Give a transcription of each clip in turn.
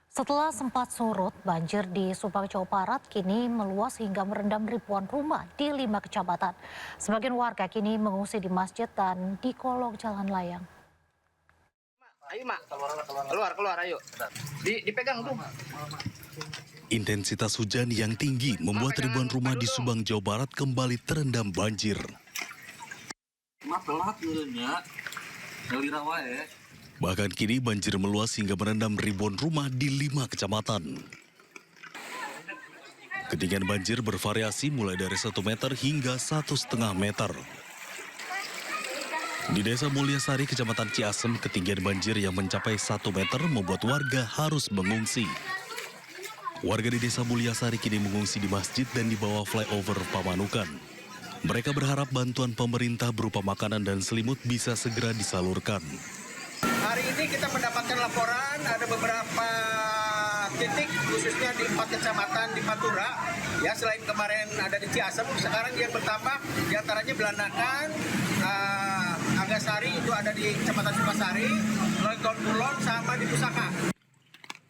Setelah sempat surut, banjir di Subang, Jawa Barat kini meluas hingga merendam ribuan rumah di 5 kecamatan. Sebagian warga kini mengungsi di masjid dan di kolong jalan layang. Ayo mak, keluar, ayo. Dipegang tuh. Intensitas hujan yang tinggi membuat ribuan rumah di Subang, Jawa Barat kembali terendam banjir. Bahkan kini banjir meluas hingga merendam ribuan rumah di 5 kecamatan. Ketinggian banjir bervariasi mulai dari 1 meter hingga 1,5 meter. Di Desa Mulyasari, Kecamatan Ciasem, ketinggian banjir yang mencapai 1 meter membuat warga harus mengungsi. Warga di Desa Mulyasari kini mengungsi di masjid dan di bawah flyover Pamanukan. Mereka berharap bantuan pemerintah berupa makanan dan selimut bisa segera disalurkan. Hari ini kita mendapatkan laporan ada beberapa titik khususnya di 4 kecamatan di Pantura. Ya, selain kemarin ada di Ciasem, sekarang yang bertambah diantaranya Belanakan, Agasari itu ada di Kecamatan Sukasari, Loigon Kulon sama di Pusaka.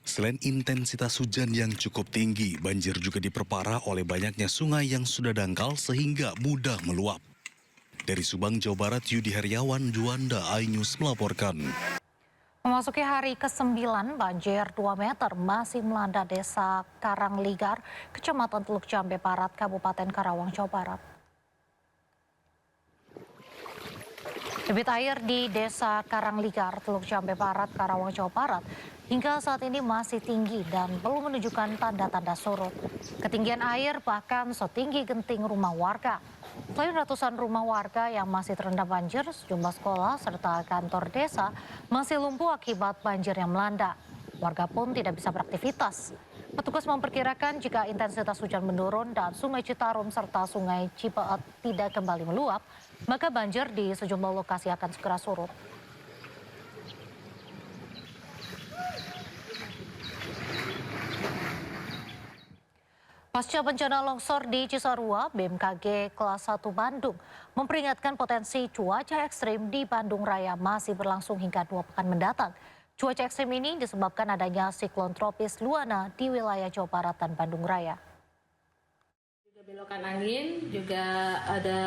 Selain intensitas hujan yang cukup tinggi, banjir juga diperparah oleh banyaknya sungai yang sudah dangkal sehingga mudah meluap. Dari Subang, Jawa Barat, Yudi Heriawan, Juanda, iNews melaporkan. Memasuki hari ke-9, banjir 2 meter masih melanda Desa Karangligar, Kecamatan Teluk Jambe Barat, Kabupaten Karawang, Jawa Barat. Debit air di Desa Karangligar, Teluk Jambe Barat, Karawang, Jawa Barat hingga saat ini masih tinggi dan belum menunjukkan tanda-tanda surut. Ketinggian air bahkan setinggi genting rumah warga. Selain ratusan rumah warga yang masih terendam banjir, sejumlah sekolah serta kantor desa masih lumpuh akibat banjir yang melanda. Warga pun tidak bisa beraktivitas. Petugas memperkirakan jika intensitas hujan menurun dan Sungai Citarum serta Sungai Cipeet tidak kembali meluap, maka banjir di sejumlah lokasi akan segera surut. Pasca bencana longsor di Cisarua, BMKG kelas 1 Bandung memperingatkan potensi cuaca ekstrim di Bandung Raya masih berlangsung hingga 2 pekan mendatang. Cuaca ekstrim ini disebabkan adanya siklon tropis Luana di wilayah Jawa Barat dan Bandung Raya. Juga belokan angin, juga ada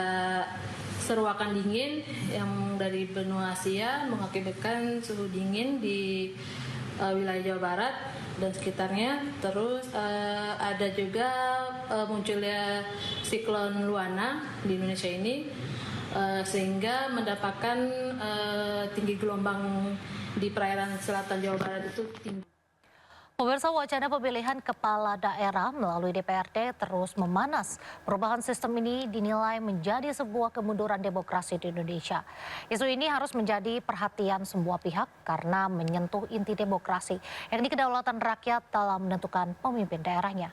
seruakan dingin yang dari benua Asia mengakibatkan suhu dingin di wilayah Jawa Barat dan sekitarnya. Terus ada juga munculnya siklon Luana di Indonesia ini sehingga mendapatkan tinggi gelombang di perairan selatan Jawa Barat itu tinggi. Pemirsa, wacana pemilihan kepala daerah melalui DPRD terus memanas. Perubahan sistem ini dinilai menjadi sebuah kemunduran demokrasi di Indonesia. Isu ini harus menjadi perhatian semua pihak karena menyentuh inti demokrasi, yakni kedaulatan rakyat dalam menentukan pemimpin daerahnya.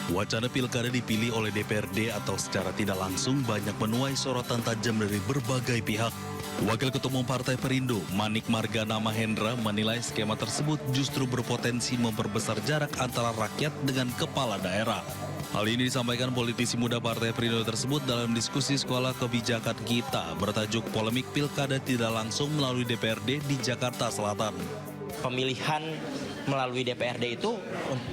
Wacana pilkada dipilih oleh DPRD atau secara tidak langsung banyak menuai sorotan tajam dari berbagai pihak. Wakil Ketua Umum Partai Perindo, Manik Margana Mahendra, menilai skema tersebut justru berpotensi memperbesar jarak antara rakyat dengan kepala daerah. Hal ini disampaikan politisi muda Partai Perindo tersebut dalam diskusi Sekolah Kebijakan Kita bertajuk Polemik Pilkada Tidak Langsung melalui DPRD di Jakarta Selatan. Pemilihan melalui DPRD itu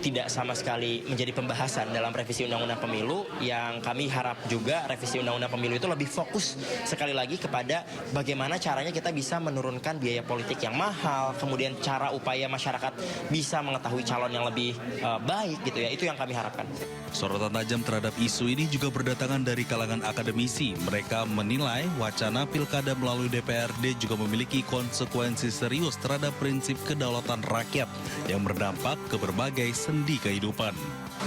tidak sama sekali menjadi pembahasan dalam revisi Undang-Undang Pemilu. Yang kami harap juga revisi Undang-Undang Pemilu itu lebih fokus sekali lagi kepada bagaimana caranya kita bisa menurunkan biaya politik yang mahal, kemudian cara upaya masyarakat bisa mengetahui calon yang lebih baik gitu ya, itu yang kami harapkan. Sorotan tajam terhadap isu ini juga berdatangan dari kalangan akademisi. Mereka menilai wacana pilkada melalui DPRD juga memiliki konsekuensi serius terhadap prinsip kedaulatan rakyat yang berdampak ke berbagai sendi kehidupan.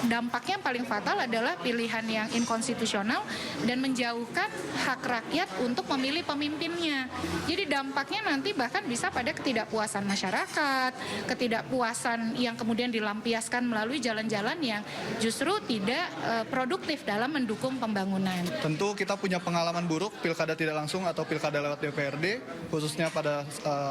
Dampaknya yang paling fatal adalah pilihan yang inkonstitusional dan menjauhkan hak rakyat untuk memilih pemimpinnya. Jadi dampaknya nanti bahkan bisa pada ketidakpuasan masyarakat, ketidakpuasan yang kemudian dilampiaskan melalui jalan-jalan yang justru tidak produktif dalam mendukung pembangunan. Tentu kita punya pengalaman buruk pilkada tidak langsung atau pilkada lewat DPRD, khususnya pada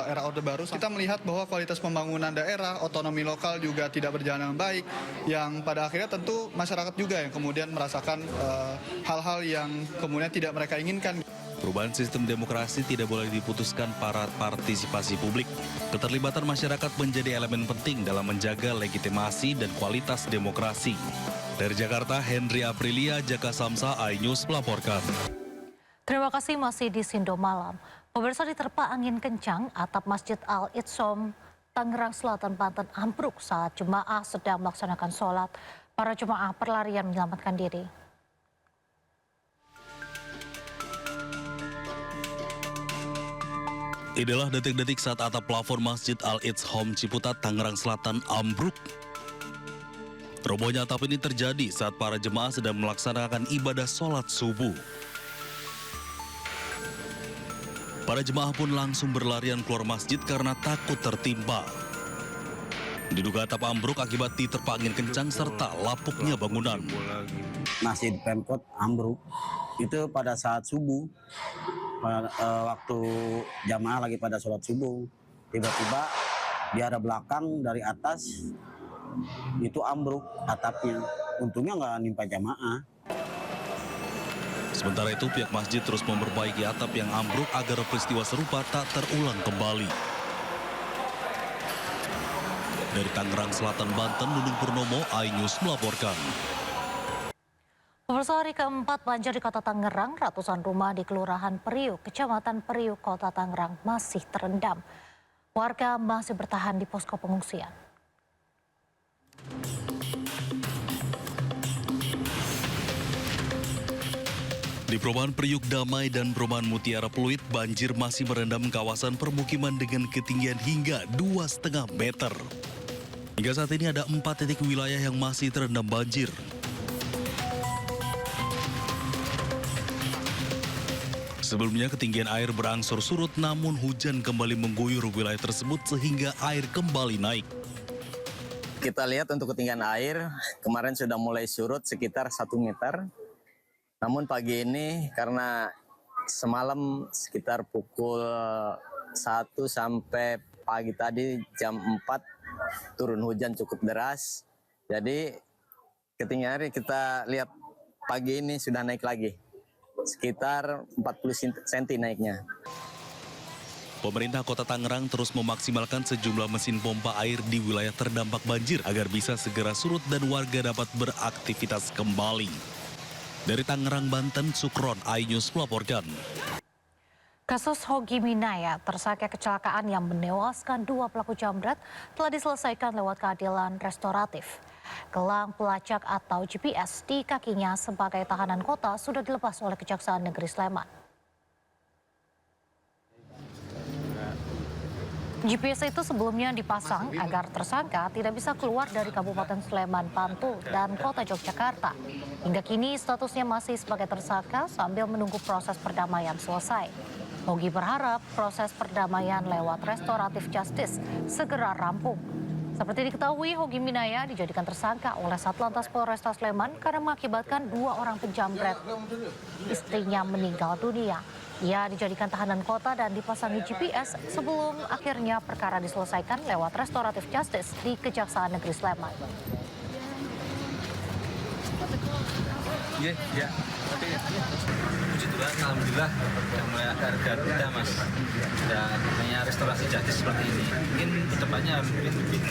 era Orde Baru. Kita melihat bahwa kualitas pembangunan daerah, otonomi lokal juga tidak berjalan dengan baik, yang pada akhirnya tentu masyarakat juga yang kemudian merasakan hal-hal yang kemudian tidak mereka inginkan. Perubahan sistem demokrasi tidak boleh diputuskan para partisipasi publik. Keterlibatan masyarakat menjadi elemen penting dalam menjaga legitimasi dan kualitas demokrasi. Dari Jakarta, Henry Aprilia, Jaka Samsa, iNews melaporkan. Terima kasih masih di Sindo Malam. Pemirsa, diterpa angin kencang, atap Masjid Al-Itsom, Tangerang Selatan, Banten ambruk saat jemaah sedang melaksanakan sholat. Para jemaah berlarian menyelamatkan diri. Inilah detik-detik saat atap plafon Masjid Al-Itsom Ciputat, Tangerang Selatan ambruk. Robohnya atap ini terjadi saat para jemaah sedang melaksanakan ibadah sholat subuh. Para jemaah pun langsung berlarian keluar masjid karena takut tertimpa. Diduga atap ambruk akibat diterpa angin kencang serta lapuknya bangunan. Masjid Pemkot ambruk itu pada saat subuh. Waktu jamaah lagi pada sholat subuh, tiba-tiba di arah belakang dari atas itu ambruk atapnya. Untungnya nggak nimpa jamaah. Sementara itu pihak masjid terus memperbaiki atap yang ambruk agar peristiwa serupa tak terulang kembali. Dari Tangerang Selatan, Banten, Nunung Purnomo, iNews melaporkan. Pemirsa, hari keempat banjir di Kota Tangerang, ratusan rumah di Kelurahan Periuk, Kecamatan Periuk, Kota Tangerang masih terendam. Warga masih bertahan di posko pengungsian. Di perumahan Periuk Damai dan perumahan Mutiara Pluit, banjir masih merendam kawasan permukiman dengan ketinggian hingga 2,5 meter. Hingga saat ini ada 4 titik wilayah yang masih terendam banjir. Sebelumnya ketinggian air berangsur surut, namun hujan kembali mengguyur wilayah tersebut sehingga air kembali naik. Kita lihat untuk ketinggian air, kemarin sudah mulai surut sekitar 1 meter. Namun pagi ini karena semalam sekitar pukul 1 sampai pagi tadi jam 4 turun hujan cukup deras. Jadi ketinggian air kita lihat pagi ini sudah naik lagi. Sekitar 40 cm naiknya. Pemerintah Kota Tangerang terus memaksimalkan sejumlah mesin pompa air di wilayah terdampak banjir agar bisa segera surut dan warga dapat beraktivitas kembali. Dari Tangerang, Banten, Sukron, iNews melaporkan. Kasus Hogi Minaya, tersangka kecelakaan yang menewaskan 2 pelaku jambret, telah diselesaikan lewat keadilan restoratif. Gelang pelacak atau GPS di kakinya sebagai tahanan kota sudah dilepas oleh Kejaksaan Negeri Sleman. GPS itu sebelumnya dipasang agar tersangka tidak bisa keluar dari Kabupaten Sleman, Bantul, dan Kota Yogyakarta. Hingga kini statusnya masih sebagai tersangka sambil menunggu proses perdamaian selesai. Hogi berharap proses perdamaian lewat restoratif justice segera rampung. Seperti diketahui, Hogi Minaya dijadikan tersangka oleh Satlantas Polresta Sleman karena mengakibatkan 2 orang penjambret. Istrinya meninggal dunia. Ia dijadikan tahanan kota dan dipasangi GPS sebelum akhirnya perkara diselesaikan lewat restoratif justice di Kejaksaan Negeri Sleman. Ya. Puji Tuhan, alhamdulillah sudah mulai agak reda, Mas. Dan namanya restorasi justice seperti ini. Mungkin kedepannya lebih